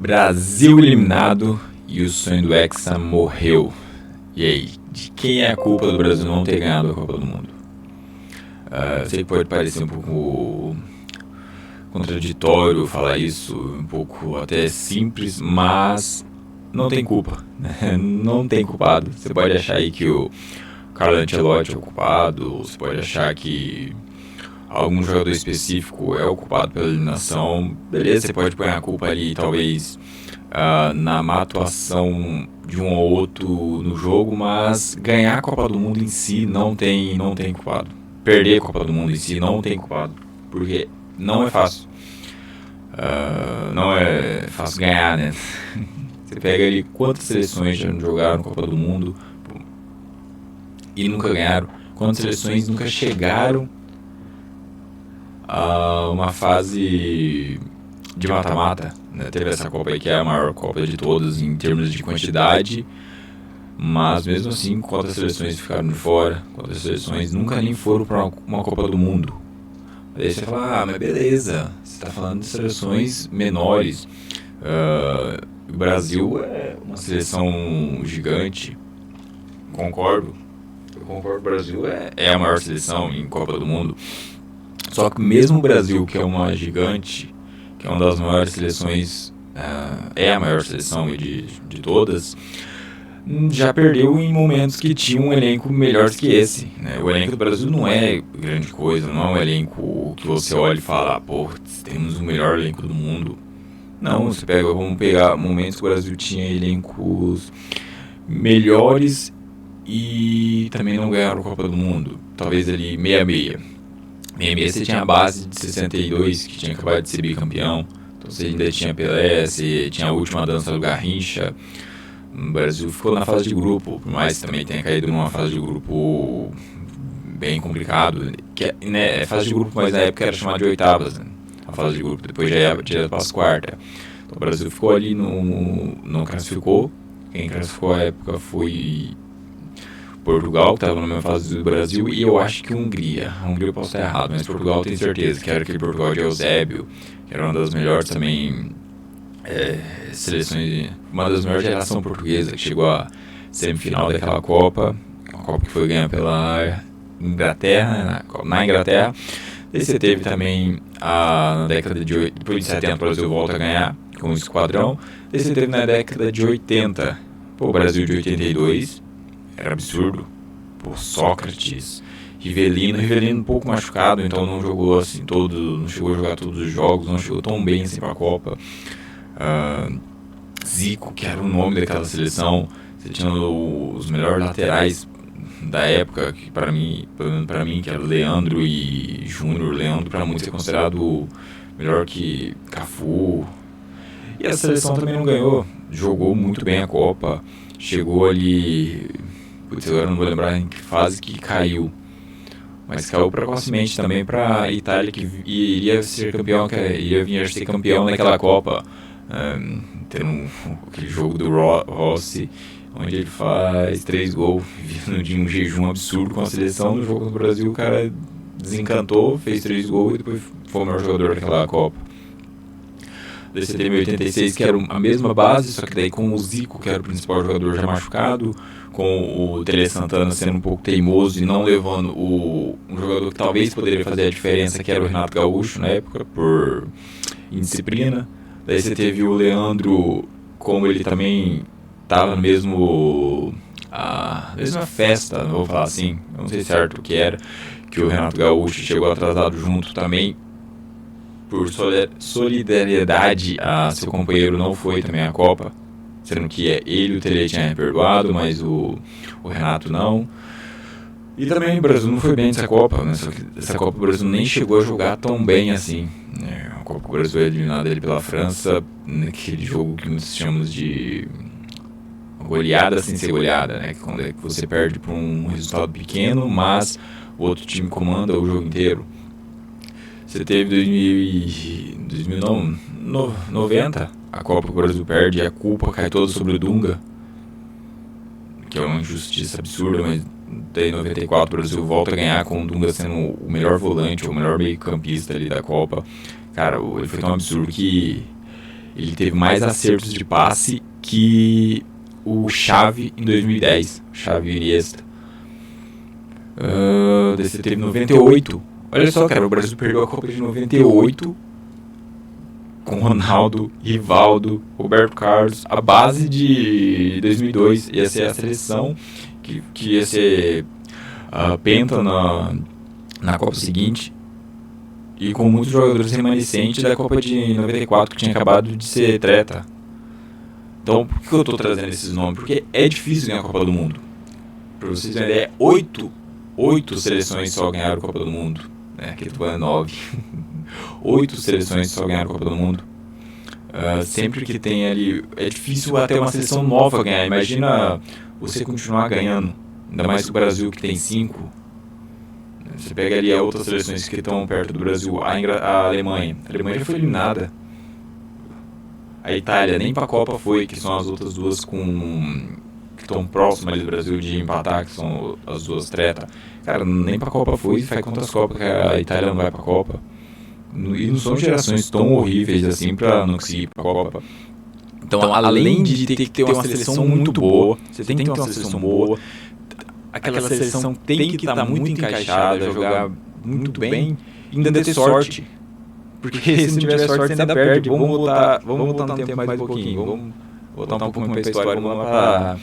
Brasil eliminado e o sonho do Hexa morreu. E aí, de quem é a culpa do Brasil não ter ganhado a Copa do Mundo? Eu sei que pode parecer um pouco contraditório falar isso, um pouco até simples, mas não tem culpa, né? Não tem culpado. Você pode achar aí que o Carlo Ancelotti é o culpado, você pode achar que algum jogador específico é o culpado pela eliminação. Beleza, você pode pôr a culpa ali, talvez, na má atuação de um ou outro no jogo, mas ganhar a Copa do Mundo em si não tem culpado. Perder a Copa do Mundo em si não tem culpado, porque não é fácil. Não é fácil ganhar, né? Você pega ali quantas seleções já jogaram Copa do Mundo e nunca ganharam. Quantas seleções nunca chegaram a uma fase de mata-mata, né? Teve essa Copa aí que é a maior Copa de todas em termos de quantidade, mas mesmo assim quantas seleções ficaram de fora, quantas seleções nunca nem foram para uma Copa do Mundo. Aí você fala, mas beleza, você está falando de seleções menores. O Brasil é uma seleção gigante, concordo, o Brasil é a maior seleção em Copa do Mundo. Só que mesmo o Brasil, que é uma gigante, que é uma das maiores seleções, é a maior seleção de todas, já perdeu em momentos que tinha um elenco melhor que esse, né? O elenco do Brasil não é grande coisa, não é um elenco que você olha e fala, pô, temos o melhor elenco do mundo. Não, vamos pegar momentos que o Brasil tinha elencos melhores e também não ganharam a Copa do Mundo. Talvez ali meia-meia. Meia-meia você tinha a base de 62, que tinha acabado de ser bicampeão. Então você ainda tinha Pelé, você tinha a última dança do Garrincha. O Brasil ficou na fase de grupo, por mais que também tenha caído numa fase de grupo bem complicado. Que, né, fase de grupo, mas na época era chamada de oitavas, né? A fase de grupo, depois já ia direto para as quartas. Então o Brasil ficou ali, não classificou. Quem classificou à época foi Portugal, que estava na mesma fase do Brasil, e eu acho que Hungria. A Hungria eu posso estar errado, mas Portugal eu tenho certeza, que era aquele Portugal de Eusébio, que era uma das melhores também seleções, uma das melhores gerações portuguesas, que chegou à semifinal daquela Copa, uma Copa que foi ganha pela Inglaterra, na Inglaterra. E você teve também na década de 80, depois de 70 o Brasil volta a ganhar com o esquadrão. E você teve na década de 80, o Brasil de 82, era absurdo. Pô, Sócrates, Rivelino um pouco machucado, então não jogou assim não chegou a jogar todos os jogos, não chegou tão bem assim pra Copa. Zico, que era o nome daquela seleção. Você tinha os melhores laterais da época, que para mim, que era Leandro e Júnior. Leandro para muitos é considerado melhor que Cafu. E a seleção também não ganhou, jogou muito bem a Copa, chegou ali, putz, agora não vou lembrar em que fase que caiu, mas caiu precocemente também para a Itália, que iria ser campeão, iria vir a ser campeão naquela Copa, tendo aquele jogo do Rossi, onde ele faz 3 gols, vindo de um jejum absurdo com a seleção. No jogo do Brasil o cara desencantou, fez 3 gols e depois foi o melhor jogador daquela Copa. Daí você teve em 86, que era a mesma base, só que daí com o Zico, que era o principal jogador, já machucado, com o Tele Santana sendo um pouco teimoso e não levando um jogador que talvez poderia fazer a diferença, que era o Renato Gaúcho na época, por indisciplina. Daí você teve o Leandro, como ele também estava no mesmo a mesma festa, vou falar assim, não sei certo o que era, que o Renato Gaúcho chegou atrasado junto também, por solidariedade a seu companheiro, não foi também a Copa, sendo que ele e o Tele tinham perdoado, mas o Renato não. E também o Brasil não foi bem nessa Copa, né? Só que essa Copa o Brasil nem chegou a jogar tão bem assim, né? A Copa o Brasil é eliminado ele pela França, naquele jogo que nós chamamos de goleada sem ser goleada, né? Quando é que você perde por um resultado pequeno, mas o outro time comanda o jogo inteiro. Você teve 90, a Copa que o Brasil perde, e a culpa cai toda sobre o Dunga, que é uma injustiça absurda, mas daí em 94 o Brasil volta a ganhar com o Dunga sendo o melhor volante, o melhor meio campista ali da Copa. Cara, ele foi tão absurdo que ele teve mais acertos de passe que o Xavi em 2010, o Xavi Iniesta. Você teve 98. Olha só, cara, o Brasil perdeu a Copa de 98 com Ronaldo, Rivaldo, Roberto Carlos. A base de 2002 ia ser a seleção que ia ser penta na Copa seguinte, e com muitos jogadores remanescentes da Copa de 94 que tinha acabado de ser treta. Então, por que eu estou trazendo esses nomes? Porque é difícil ganhar a Copa do Mundo. Para vocês terem ideia, 8 seleções só ganharam a Copa do Mundo. Aqui tu é 9. 8 seleções só ganharam a Copa do Mundo. Sempre que tem ali... É difícil até uma seleção nova ganhar. Imagina você continuar ganhando. Ainda mais que o Brasil, que tem 5. Você pega ali outras seleções que estão perto do Brasil. A Alemanha. A Alemanha já foi eliminada. A Itália nem para a Copa foi, que são as outras duas que estão próximas ali do Brasil de empatar, que são as duas tretas. Cara, nem para a Copa foi, faz quantas Copas que a Itália não vai para a Copa. E não são gerações tão horríveis assim para não conseguir ir para a Copa. Então, além de ter que ter uma seleção muito boa, você tem que ter uma seleção boa, aquela seleção tem que estar muito encaixada, jogar muito bem, e ainda ter sorte. Porque se não tiver sorte, você ainda perde. Vamos voltar no tempo mais um pouquinho. Vamos voltar um pouquinho para a história. Vamos lá para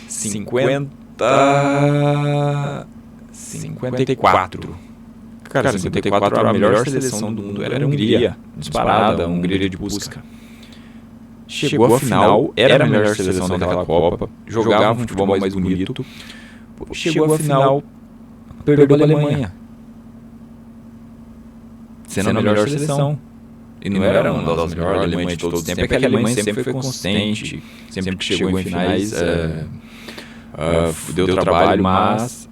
54. Cara, 54 a melhor seleção do mundo era a Hungria. Disparada, a Hungria de Puska. Chegou à final, era a melhor seleção daquela Copa. Jogava um futebol mais bonito. Chegou à final, perdeu a Alemanha. Sendo a melhor seleção. E não era uma das melhores Alemanhas de todos os tempos, porque a Alemanha sempre foi consistente, sempre que chegou em finais, deu trabalho, mas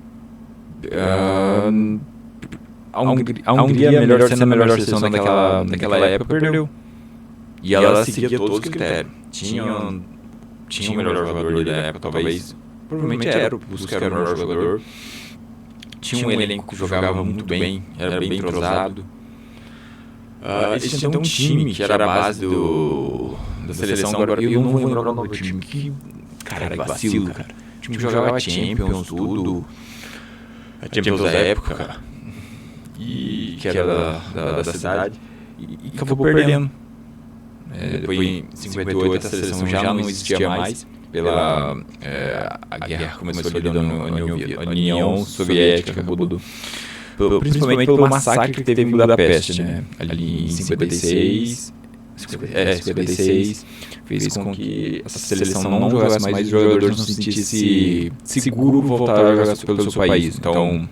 a Hungria, sendo a melhor seleção daquela época, perdeu. E ela seguia todos os critérios. Tinha o melhor jogador da época, provavelmente era o Puska, era o melhor jogador. Tinha um elenco que jogava muito bem, era bem entrosado. Eles tinham um time que era a base da seleção. Agora eu não vou lembrar o nome do time. Cara, que vacilo, cara. O time que jogava Champions, tudo. A Champions da época, cara. E que era da cidade. E acabou perdendo. Depois, em 58, a seleção já não existia mais. A guerra começou ali da União Soviética, acabou principalmente pelo massacre que teve em Budapeste, né? Ali em 56, fez com que essa seleção não jogasse mais, os jogadores não se sentissem seguros voltar a jogar pelo seu país. Então,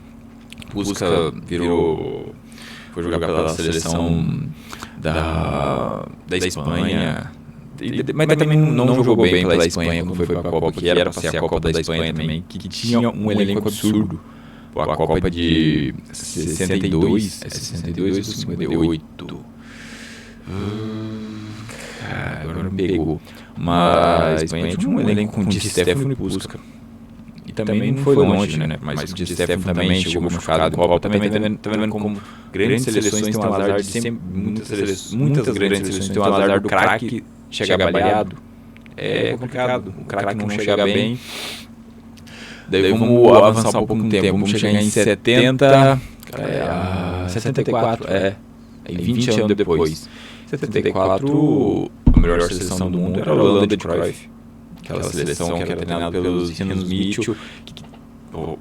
Puska foi jogar pela seleção da Espanha, mas também não jogou bem pela Espanha quando foi para a Copa, que era para ser a Copa da Espanha também, que tinha um elenco absurdo. A Copa de 62, 62 ou 58? Cara, agora me pegou. Mas a Espanha tinha um elenco com Di Stéfano e Puska. E também não foi longe, né? Mas o Di Stéfano também chegou machucado em Copa. Também tá vendo como grandes seleções têm um azar de sempre... Muitas grandes seleções têm um azar do craque chegar baleado. É complicado. O craque não chega bem. Daí vamos avançar um pouco no tempo. Vamos chegar em 74, aí 20 anos depois. 74, a melhor seleção do mundo era a Holanda de Cruyff. Aquela seleção que era treinada pelos Rinos Mitchell, que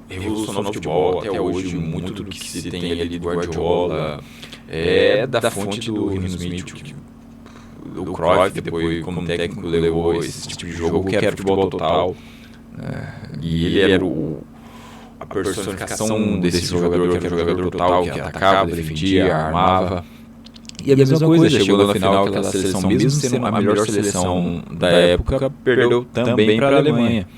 revolucionou o futebol até hoje. Muito do que se tem ali do Guardiola é da fonte do Rinos Mitchell. O Cruyff, depois, como técnico, levou esse tipo de jogo que era futebol total. E ele era a personificação desse jogador, que era o jogador total, que atacava, defendia, armava. E a mesma coisa, chegou na final aquela seleção, mesmo sendo a melhor seleção da época, perdeu também para a Alemanha.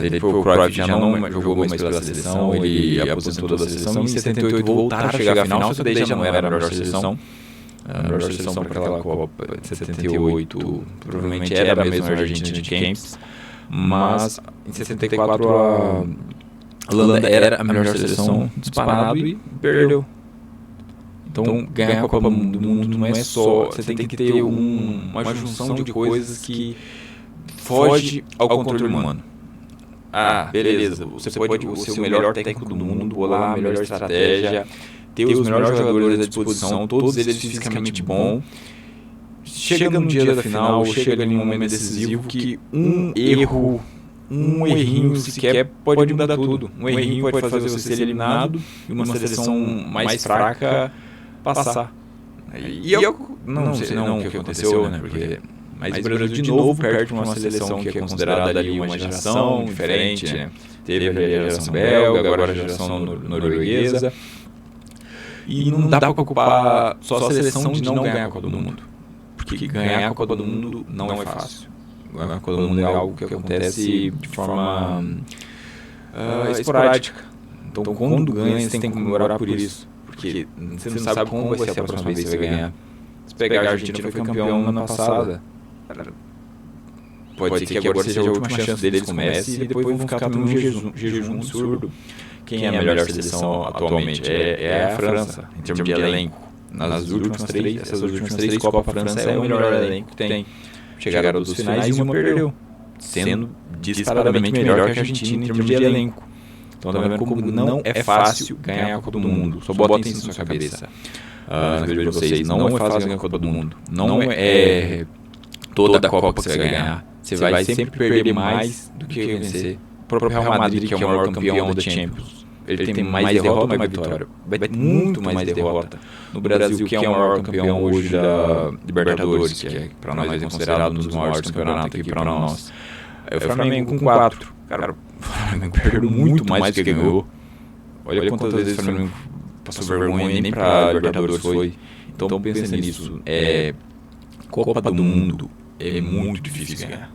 Depois o Cruyff já não jogou mais pela seleção, ele aposentou da seleção. Em 78 voltaram a chegar à final, só que daí já não era a melhor seleção. A melhor seleção para aquela Copa de 78 provavelmente era a mesma Argentina de Kempis, mas em 64 a Holanda era a melhor seleção disparado e perdeu. Então, ganhar a Copa do Mundo não é só... Você tem que ter uma junção de coisas que foge ao controle humano. Ah, beleza, você pode ser o melhor técnico do mundo, bolar a melhor estratégia, ter os melhores jogadores à disposição, todos eles fisicamente bons. Chega no dia da final, chega em um momento decisivo que um errinho sequer pode mudar tudo. Um errinho pode fazer você ser eliminado e uma seleção mais fraca passar. E eu não sei o que aconteceu, né? Mas o Brasil de novo perde para uma seleção que é considerada ali uma geração diferente, né? Teve a geração belga, agora a geração norueguesa. E não dá para culpar só a seleção de não ganhar a Copa do Mundo. Porque ganhar a Copa do Mundo não é fácil. Ganhar a Copa do Mundo é algo que acontece de forma esporádica. Então, quando ganha, você tem que comemorar por isso. Porque você não sabe como vai ser a próxima vez que você vai ganhar. Se pegar a Argentina, foi campeão no ano passado. Pode ser que agora seja a última chance deles com o Messi e depois vão ficar também um jejum absurdo. Quem é a melhor seleção atualmente? É a França, em termos de elenco. Essas últimas três Copas, a França é o melhor elenco que tem. Chegaram dos finais e uma perdeu, sendo disparadamente melhor que a Argentina em termos de elenco. Então tá vendo como não é fácil ganhar a Copa do Mundo. Só botem isso na sua cabeça. Vejo pra vocês, não é fácil ganhar a Copa do Mundo. Não é toda a Copa que você vai ganhar. Você vai sempre perder mais do que vencer. O próprio Real Madrid, que é o maior campeão da Champions, ele tem mais derrota ou mais vitória? Vai ter muito mais derrota. No Brasil, que é o maior campeão hoje da Libertadores, que para nós é considerado um dos maiores campeonatos aqui para nós. É o Flamengo com 4. Cara, o Flamengo perdeu muito mais do que ganhou. Olha quantas vezes o Flamengo passou vergonha e nem para Libertadores foi. Então pensa nisso. Copa do Mundo é muito difícil ganhar.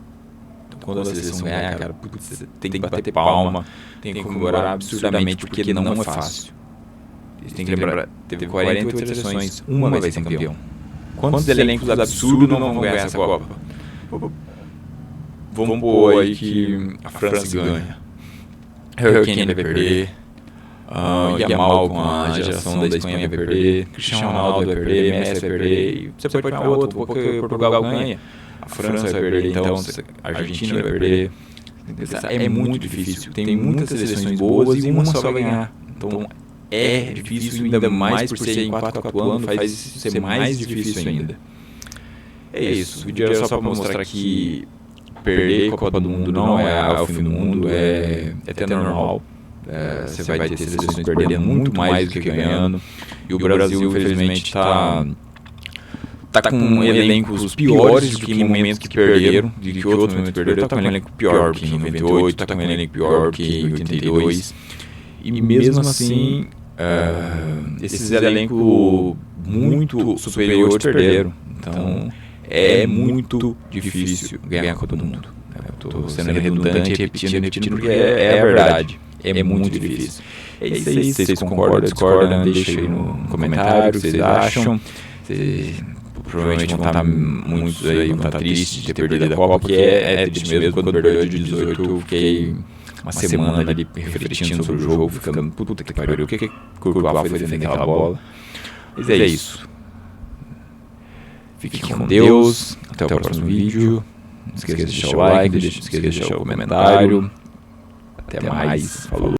Quando a seleção ganhar, cara, você tem que bater palma, tem que comemorar absurdamente, porque não é fácil. Você tem que lembrar, teve 48 seleções, uma vai ser campeão. Quantos elencos absurdos não vão ganhar essa Copa? Vamos pôr aí que a França ganha. Harry Kane vai perder, Yamal com a geração da Espanha vai perder, Cristiano Ronaldo vai perder, Messi vai perder, e você pode pegar outro, porque Portugal ganha. A França vai perder, então a Argentina vai perder. É muito difícil. Tem muitas seleções boas e uma só vai ganhar. Então é difícil, ainda mais por ser em 4 anos, faz isso ser mais difícil ainda. É isso. O vídeo era só para mostrar que perder a Copa do Mundo não é o fim do mundo, é até normal. Você vai ter seleções perdendo muito mais do que ganhando. E o Brasil, infelizmente, está com elencos piores do que em momentos que perderam, do que outros momentos que perderam. Está com um elenco pior do que em 98, está com um elenco pior do que em 82. E mesmo assim, esses elencos muito superiores perderam. Então, é muito difícil ganhar a Copa do Mundo. Estou sendo redundante, repetindo, porque é a verdade. É muito difícil. É isso aí, se vocês concordam, discordam, deixa aí no comentário o que vocês acham. Provavelmente vão estar muitos aí, vão estar tristes de ter perdido a Copa, porque é triste mesmo. Quando perdeu de 18, eu fiquei uma semana ali refletindo sobre o jogo, ficando, puta que pariu, o que o Courtois foi defender aquela bola. Mas é isso. Fiquem com Deus, até o próximo vídeo. Não esqueça de deixar o like, não esqueça de deixar o comentário. Até mais, falou.